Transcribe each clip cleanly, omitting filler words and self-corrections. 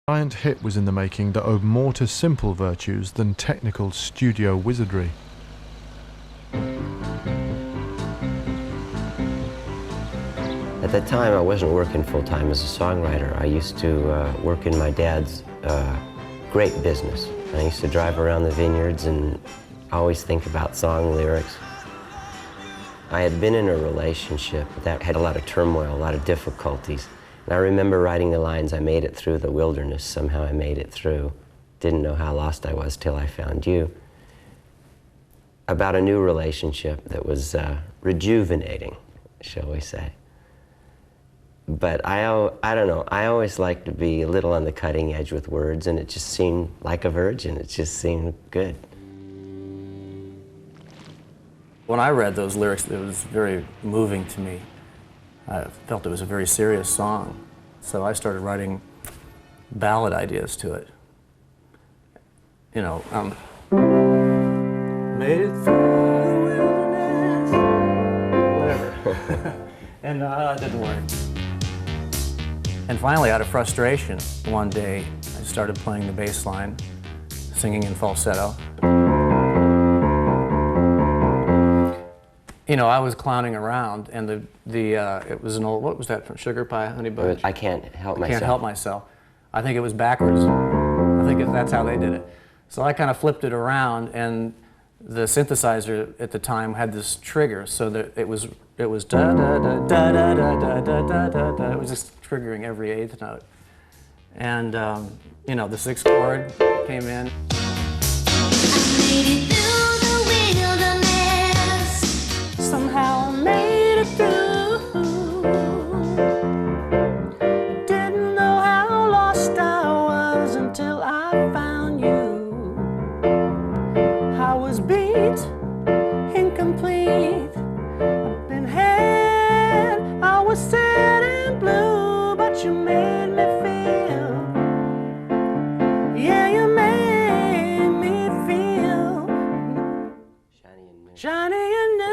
Giant hit was in the making that owed more to simple virtues than technical studio wizardry. At that time, I wasn't working full-time as a songwriter. I used to work in my dad's grape business. I used to drive around the vineyards and always think about song lyrics. I had been in a relationship that had a lot of turmoil, a lot of difficulties. And I remember writing the lines, "I made it through the wilderness, somehow I made it through. Didn't know how lost I was till I found you." About a new relationship that was rejuvenating, shall we say. But I don't know, I always like to be a little on the cutting edge with words, and it just seemed like a virgin. It just seemed good. When I read those lyrics, it was very moving to me. I felt it was a very serious song, so I started writing ballad ideas to it. You know, made it through the wilderness, whatever. And that didn't work. And finally, out of frustration, one day, I started playing the bass line, singing in falsetto. You know, I was clowning around, and it was an old, what was that from Sugar Pie, Honey Bunch? I Can't Help Myself. Can't Help Myself. I think it was backwards. I think that's how they did it. So I kind of flipped it around, and the synthesizer at the time had this trigger, so that it was da da da da da da da da da da da. It was just triggering every eighth note, and you know, the sixth chord came in. Somehow I made it through. Didn't know how lost I was until I found you. I was beat, incomplete. I've been had, I was sad and blue, but you made me feel. Yeah, you made me feel shiny and new.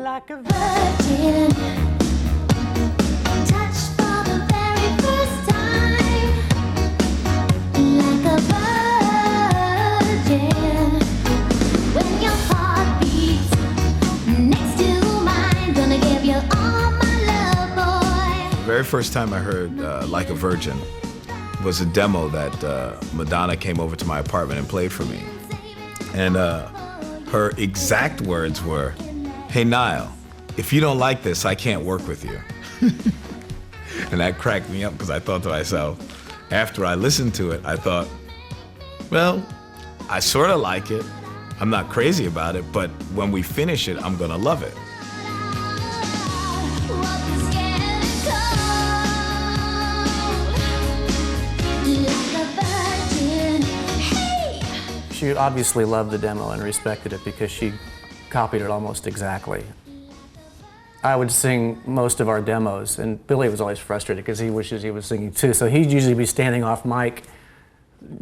Like a virgin, touched for the very first time. Like a virgin, when your heart beats next to mine, gonna give you all my love, boy. The very first time I heard Like a Virgin was a demo that Madonna came over to my apartment and played for me. And her exact words were, "Hey, Niall, if you don't like this, I can't work with you." And that cracked me up because I thought to myself, after I listened to it, I thought, well, I sort of like it. I'm not crazy about it, but when we finish it, I'm gonna love it. She obviously loved the demo and respected it because she copied it almost exactly. I would sing most of our demos, and Billy was always frustrated because he wishes he was singing too, so he'd usually be standing off mic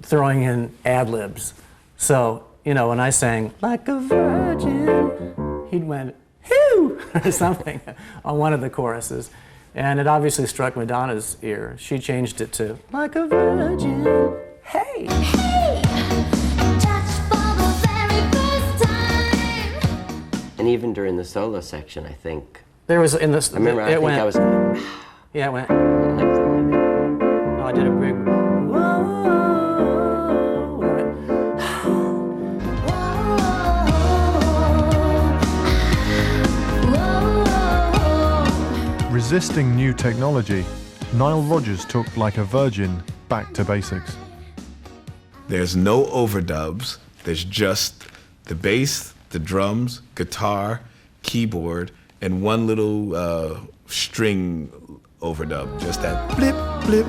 throwing in ad-libs. So, you know, when I sang, "Like a Virgin," he'd went, "Hoo!" or something on one of the choruses. And it obviously struck Madonna's ear. She changed it to, "Like a Virgin, hey!" Hey! And even during the solo section, I think. There was in this. I remember. I was. Yeah, it went. No, I did a big. Resisting new technology, Nile Rodgers took Like a Virgin back to basics. There's no overdubs. There's just the bass, the drums, guitar, keyboard, and one little string overdub. Just that blip, blip.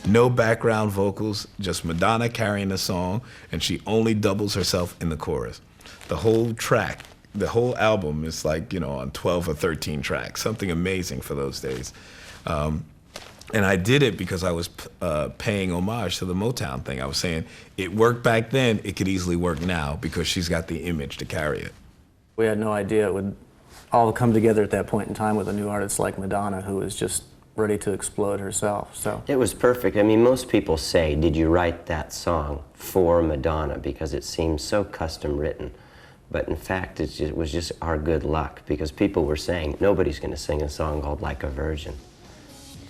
No background vocals, just Madonna carrying the song, and she only doubles herself in the chorus. The whole track, the whole album is like, you know, on 12 or 13 tracks, something amazing for those days. And I did it because I was paying homage to the Motown thing. I was saying, it worked back then, it could easily work now because she's got the image to carry it. We had no idea it would all come together at that point in time with a new artist like Madonna, who was just ready to explode herself. So it was perfect. I mean, most people say, did you write that song for Madonna? Because it seems so custom written. But in fact, it was just our good luck, because people were saying, nobody's going to sing a song called Like a Virgin.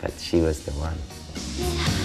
But she was the one.